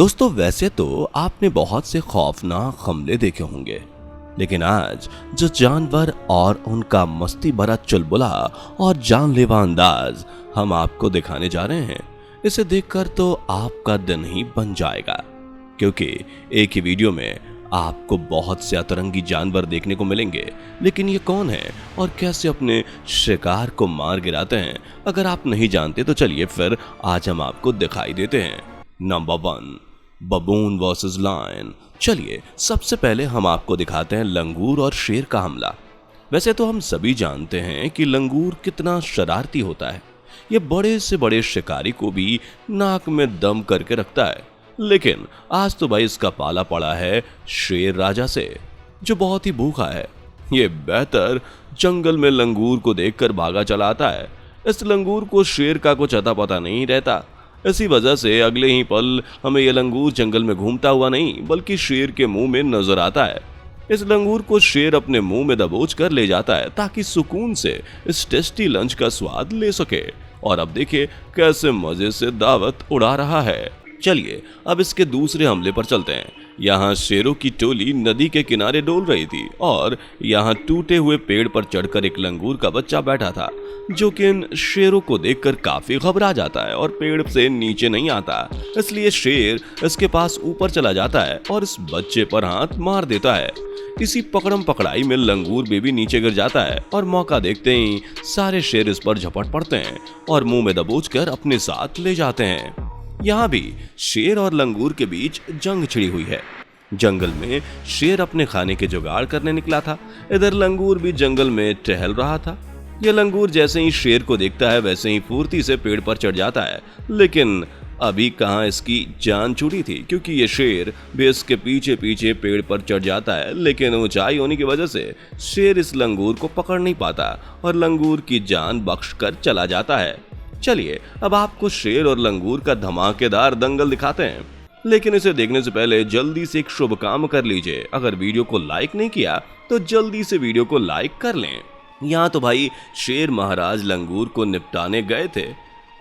दोस्तों वैसे तो आपने बहुत से खौफनाक हमले देखे होंगे, लेकिन आज जो जानवर और उनका मस्ती भरा चुलबुला और जानलेवा अंदाज हम आपको दिखाने जा रहे हैं, इसे देखकर तो आपका दिन ही बन जाएगा। क्योंकि एक ही वीडियो में आपको बहुत से अतरंगी जानवर देखने को मिलेंगे, लेकिन ये कौन है और कैसे अपने शिकार को मार गिराते हैं, अगर आप नहीं जानते तो चलिए फिर आज हम आपको दिखाई देते हैं। Number 1, baboon versus lion. चलिए सबसे पहले हम आपको दिखाते हैं लंगूर और शेर का हमला। वैसे तो हम सभी जानते हैं कि लंगूर कितना शरारती होता है। ये बड़े से बड़े शिकारी को भी नाक में दम करके रखता है, लेकिन आज तो भाई इसका पाला पड़ा है शेर राजा से, जो बहुत ही भूखा है। ये बेहतर जंगल में लंगूर को देखकर भागा चला आता है। इस लंगूर को शेर का कुछ अता पता नहीं रहता। इसी वजह से अगले ही पल हमें यह लंगूर जंगल में घूमता हुआ नहीं बल्कि शेर के मुंह में नजर आता है। इस लंगूर को शेर अपने मुंह में दबोच कर ले जाता है ताकि सुकून से इस टेस्टी लंच का स्वाद ले सके। और अब देखिए कैसे मजे से दावत उड़ा रहा है। चलिए अब इसके दूसरे हमले पर चलते हैं। यहाँ शेरों की टोली नदी के किनारे डोल रही थी और यहाँ टूटे हुए पेड़ पर चढ़कर एक लंगूर का बच्चा बैठा था, जो कि इन शेरों को देखकर काफी घबरा जाता है और पेड़ से नीचे नहीं आता। इसलिए शेर इसके पास ऊपर चला जाता है और इस बच्चे पर हाथ मार देता है। इसी पकड़म पकड़ाई में लंगूर बेबी नीचे गिर जाता है और मौका देखते ही सारे शेर इस पर झपट पड़ते हैं और मुंह में दबोचकर अपने साथ ले जाते हैं। यहाँ भी शेर और लंगूर के बीच जंग छिड़ी हुई है। जंगल में शेर अपने खाने के जुगाड़ करने निकला था, इधर लंगूर भी जंगल में टहल रहा था। यह लंगूर जैसे ही शेर को देखता है वैसे ही फुर्ती से पेड़ पर चढ़ जाता है, लेकिन अभी कहाँ इसकी जान छूटी थी, क्योंकि ये शेर भी इसके पीछे पीछे पेड़ पर चढ़ जाता है। लेकिन ऊंचाई होने की वजह से शेर इस लंगूर को पकड़ नहीं पाता और लंगूर की जान बख्श कर चला जाता है। चलिए अब आपको शेर और लंगूर का धमाकेदार दंगल दिखाते हैं, लेकिन इसे देखने से पहले जल्दी से एक शुभ काम कर लीजिए। अगर वीडियो को लाइक नहीं किया तो जल्दी से वीडियो को लाइक कर लें। यहाँ तो भाई शेर महाराज लंगूर को निपटाने गए थे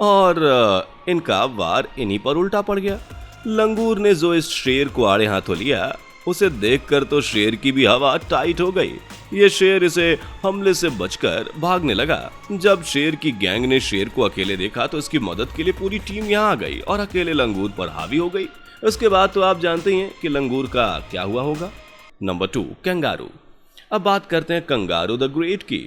और इनका वार इन्हीं पर उल्टा पड़ गया। लंगूर ने जो इस शेर को आड़े हाथों लिया, उसे देखकर तो शेर की भी हवा टाइट हो गई। ये शेर इसे हमले से बचकर भागने लगा। जब शेर की गैंग ने शेर को अकेले देखा तो इसकी मदद के लिए पूरी टीम यहाँ आ गई और अकेले लंगूर पर हावी हो गई। उसके बाद तो आप जानते हैं कि लंगूर का क्या हुआ होगा। Number 2, kangaroo. अब बात करते हैं कंगारू द ग्रेट की।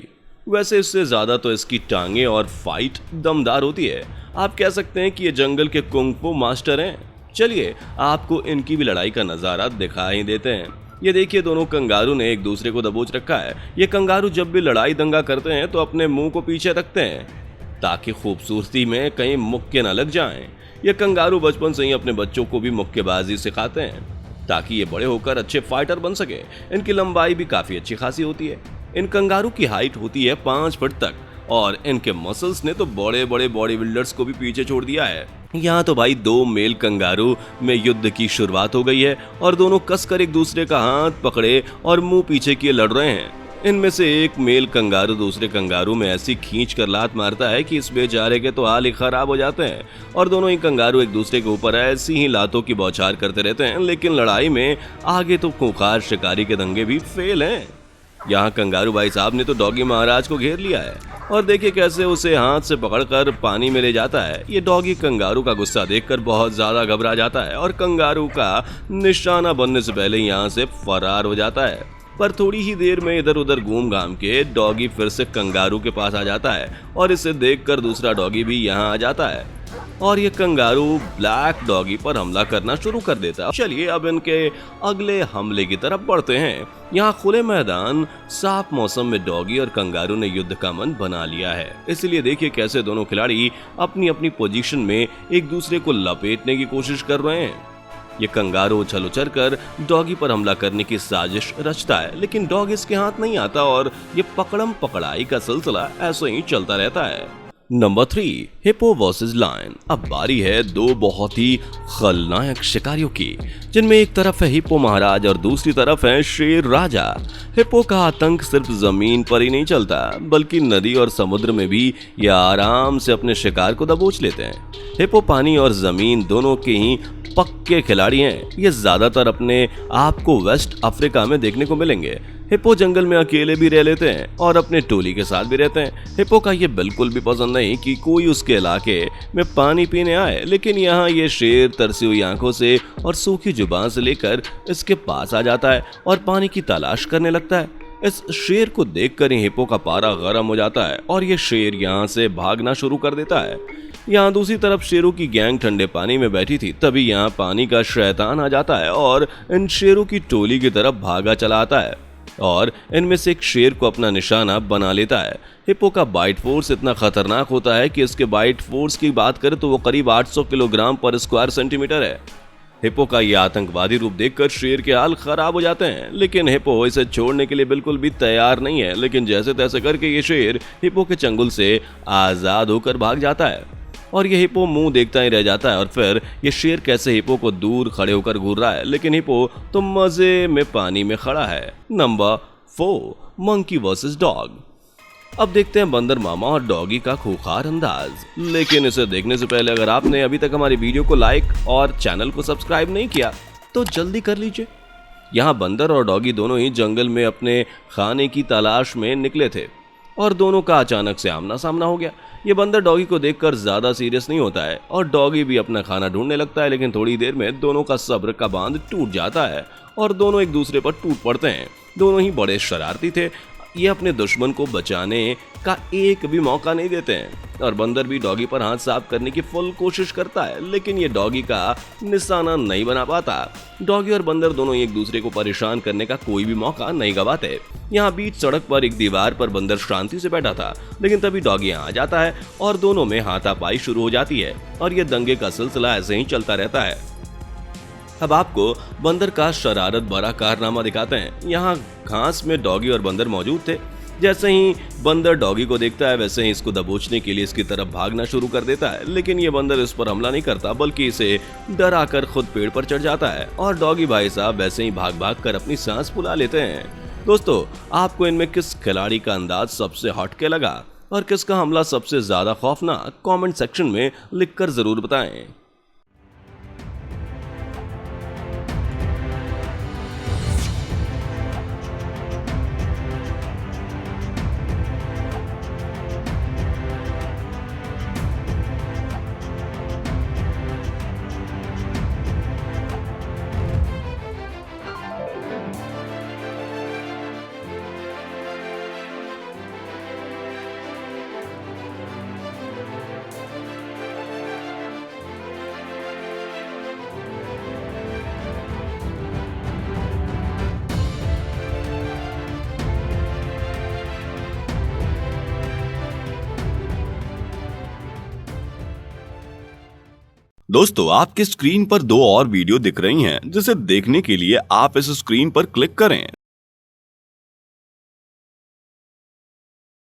वैसे इससे ज्यादा तो इसकी टांगे और फाइट दमदार होती है। आप कह सकते हैं कि ये जंगल के कुंग-फू मास्टर हैं। चलिए आपको इनकी भी लड़ाई का नजारा दिखा ही देते हैं। ये देखिए दोनों कंगारू ने एक दूसरे को दबोच रखा है। ये कंगारू जब भी लड़ाई दंगा करते हैं तो अपने मुंह को पीछे रखते हैं ताकि खूबसूरती में कहीं मुक्के न लग जाएं। ये कंगारू बचपन से ही अपने बच्चों को भी मुक्केबाजी सिखाते हैं ताकि ये बड़े होकर अच्छे फाइटर बन सके। इनकी लंबाई भी काफी अच्छी खासी होती है। इन कंगारू की हाइट होती है 5 फुट तक और इनके मसल्स ने तो बड़े बड़े बॉडी बिल्डर्स को भी पीछे छोड़ दिया है। यहाँ तो भाई 2 मेल कंगारू में युद्ध की शुरुआत हो गई है और दोनों कसकर एक दूसरे का हाथ पकड़े और मुंह पीछे किए लड़ रहे हैं। इनमें से एक मेल कंगारू दूसरे कंगारू में ऐसी खींच कर लात मारता है कि इस बेचारे के तो हाल ही खराब हो जाते हैं और दोनों ही कंगारू एक दूसरे के ऊपर ऐसी ही लातों की बौछार करते रहते हैं। लेकिन लड़ाई में आगे तो खूंखार शिकारी के दंगे भी फेल हैं। यहाँ कंगारू भाई साहब ने तो डॉगी महाराज को घेर लिया है और देखिए कैसे उसे हाथ से पकड़कर पानी में ले जाता है। ये डॉगी कंगारू का गुस्सा देखकर बहुत ज्यादा घबरा जाता है और कंगारू का निशाना बनने से पहले यहाँ से फरार हो जाता है। पर थोड़ी ही देर में इधर उधर घूम घाम के डॉगी फिर से कंगारू के पास आ जाता है और इसे देखकर दूसरा डॉगी भी यहाँ आ जाता है और ये कंगारू ब्लैक डॉगी पर हमला करना शुरू कर देता है। चलिए अब इनके अगले हमले की तरफ बढ़ते हैं। यहाँ खुले मैदान साफ मौसम में डॉगी और कंगारू ने युद्ध का मन बना लिया है। इसलिए देखिए कैसे दोनों खिलाड़ी अपनी अपनी पोजीशन में एक दूसरे को लपेटने की कोशिश कर रहे हैं। ये कंगारू उछल उछल कर डॉगी पर हमला करने की साजिश रचता है, लेकिन डॉग इसके हाथ नहीं आता और ये पकड़म पकड़ाई का सिलसिला ऐसे ही चलता रहता है। Number 3, hippo versus lion. अब बारी है 2 बहुत ही खलनायक शिकारियों की, जिनमें एक तरफ है हिप्पो महाराज और दूसरी तरफ है शेर राजा। हिप्पो का आतंक सिर्फ जमीन पर ही नहीं चलता बल्कि नदी और समुद्र में भी ये आराम से अपने शिकार को दबोच लेते हैं। हिप्पो पानी और जमीन दोनों के ही पक्के खिलाड़ी हैं। ये ज्यादातर अपने आप को वेस्ट अफ्रीका में देखने को मिलेंगे। हिप्पो जंगल में अकेले भी रह लेते हैं और अपने टोली के साथ भी रहते हैं। हिप्पो का ये बिल्कुल भी पसंद नहीं कि कोई उसके इलाके में पानी पीने आए, लेकिन यहाँ ये शेर तरसी हुई आंखों से और सूखी जुबान से लेकर इसके पास आ जाता है और पानी की तलाश करने लगता है। इस शेर को देखकर ही हिप्पो का पारा गर्म हो जाता है और ये शेर यहाँ से भागना शुरू कर देता है। यहाँ दूसरी तरफ शेरों की गैंग ठंडे पानी में बैठी थी। तभी यहाँ पानी का शैतान आ जाता है और इन शेरों की टोली की तरफ भागा चला आता है और इनमें से एक शेर को अपना निशाना बना लेता है। हिप्पो का बाइट फोर्स इतना खतरनाक होता है कि इसके बाइट फोर्स की बात करें तो वो करीब 800 किलोग्राम पर स्क्वायर सेंटीमीटर है। हिप्पो का ये आतंकवादी रूप देखकर शेर के हाल खराब हो जाते हैं, लेकिन हिप्पो इसे छोड़ने के लिए बिल्कुल भी तैयार नहीं है। लेकिन जैसे तैसे करके ये शेर हिप्पो के चंगुल से आजाद होकर भाग जाता है और ये हिप्पो मुंह देखता ही रह जाता है। और फिर ये शेर कैसे हिप्पो को दूर खड़े होकर घूर रहा है, लेकिन हिप्पो तो मजे में पानी में खड़ा है। Number 4, monkey versus dog. अब देखते हैं बंदर मामा और डॉगी का खूंखार अंदाज। लेकिन इसे देखने से पहले अगर आपने अभी तक हमारी वीडियो को लाइक और चैनल को सब्सक्राइब नहीं किया तो जल्दी कर लीजिए। यहाँ बंदर और डॉगी दोनों ही जंगल में अपने खाने की तलाश में निकले थे और दोनों का अचानक से आमना सामना हो गया। ये बंदर डॉगी को देखकर ज्यादा सीरियस नहीं होता है और डॉगी भी अपना खाना ढूंढने लगता है, लेकिन थोड़ी देर में दोनों का सब्र का बांध टूट जाता है और दोनों एक दूसरे पर टूट पड़ते हैं। दोनों ही बड़े शरारती थे। ये अपने दुश्मन को बचाने का एक भी मौका नहीं देते हैं और बंदर भी डॉगी पर हाथ साफ करने की फुल कोशिश करता है, लेकिन ये डॉगी का निशाना नहीं बना पाता। डॉगी और बंदर दोनों एक दूसरे को परेशान करने का कोई भी मौका नहीं गवाते। यहाँ बीच सड़क पर एक दीवार पर बंदर शांति से बैठा था, लेकिन तभी डॉगी यहाँ आ जाता है और दोनों में हाथापाई शुरू हो जाती है और ये दंगे का सिलसिला ऐसे ही चलता रहता है। अब आपको बंदर का शरारत भरा कारनामा दिखाते हैं। यहाँ घास में डॉगी और बंदर मौजूद थे। जैसे ही बंदर डॉगी को देखता है वैसे ही इसको दबोचने के लिए इसकी तरफ भागना शुरू कर देता है, लेकिन ये बंदर इस पर हमला नहीं करता बल्कि इसे डरा कर खुद पेड़ पर चढ़ जाता है और डॉगी भाई साहब वैसे ही भाग भाग कर अपनी सांस फुला लेते हैं। दोस्तों, आपको इनमें किस खिलाड़ी का अंदाज सबसे हटके लगा और किसका हमला सबसे ज्यादा खौफनाक, कमेंट सेक्शन में लिखकर जरूर बताएं। दोस्तों, आपके स्क्रीन पर 2 और वीडियो दिख रही हैं, जिसे देखने के लिए आप इस स्क्रीन पर क्लिक करें।